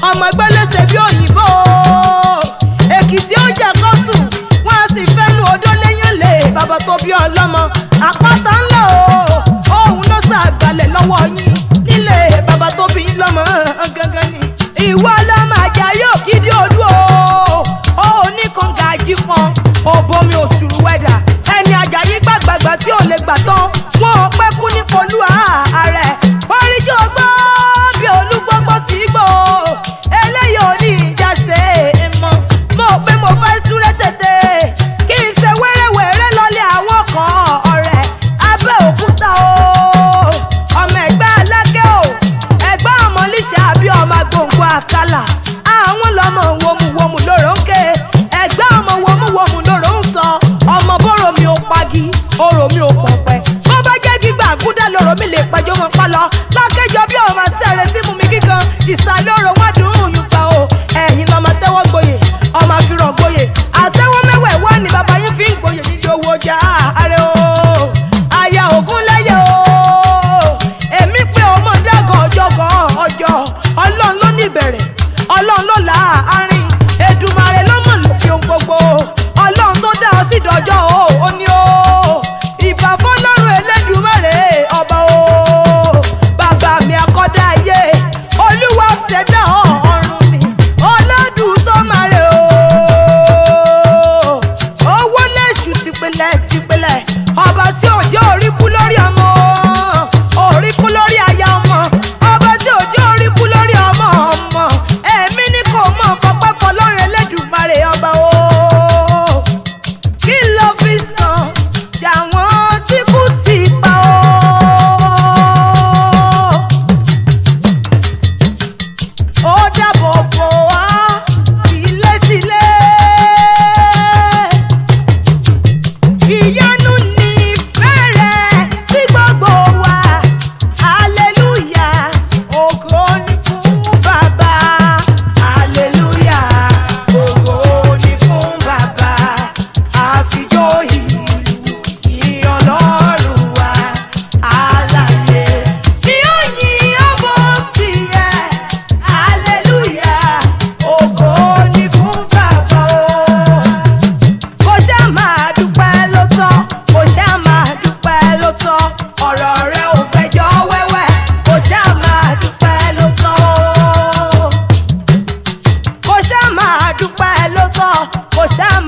ọmọ ẹgbẹ́ lẹ́sẹ̀ bí òyìnbó Èkìtì ó jẹ́ kọ́sù wọ́n á sì fẹ́nu odó lẹ́yìn lè bàbá tó bí ọlọ́mọ àpáta ńlá òun ló ṣàgbàlẹ̀ lọ́wọ́ yín nílé bàbá tó bí lọ́mọ gangan ni ìwọ ọlọ́mọ àjà yóò kídí olú ó ní kànga àjípọn òbomi òṣùrù wẹ́dà ẹni àjà yìí gbàgbàgbà tí ò lè gbà tán wọn ò pẹ́ kú ní polú ààrẹ oríjì ọgbọ́ bí olúgbọ́gbọ́ tí gbò eléyìí ò ní ìjà ṣe é mọ́ mo pé mo fẹ́ súré tètè kí n ṣe wẹ́rẹ́wẹ́rẹ́ lọ́lẹ̀ àwọn kan ọ̀rẹ́ Abẹ́òkúta ọmọ ẹ̀gbẹ́ alákẹ́ ẹ̀gbẹ́ ọmọ líṣẹ́ àbí ọmọ gbòǹgbò àkàlà àwọn lọ́mọ wòmùwòmù lóró ń ké ẹ̀gbẹ́ ọmọ wòmùwòmù lóró ń sọ ọmọ bóró mi ò pagi oró mi ò pọ̀pẹ́ bó bá jẹ́ gbígbà àgúdá lóró mi lè pẹ́jọ́ wọn pa lọ lákẹ́jọ bí ọmọ sẹ́rẹ̀ sí mú mi kíkan ìsàlẹ̀ oró wọn dùn ún yún pa ẹ̀yìn lọ́mọ tẹ́wọ́ gboyè ọmọ àfihàn gboyè àtẹ́wọ́ mẹ́wẹ̀ wá ní bàbá yín fi ń gboyè nídìí owó ọjà ààrẹ àyà ògún lẹ́yẹ èmi pé ọmọ dàgọ̀ ọjọ́ ọlọ́run ló ní ìbẹ̀rẹ̀ ọlọ́run ló là áárín Èdùmàrè ló mọ̀ lókè ohun gbogbo ọlọ́run tó dá ọ sí dọjọ́ ó ní ìbà fọlọ́run Elédùmarè ọba bàbá kò ṣáà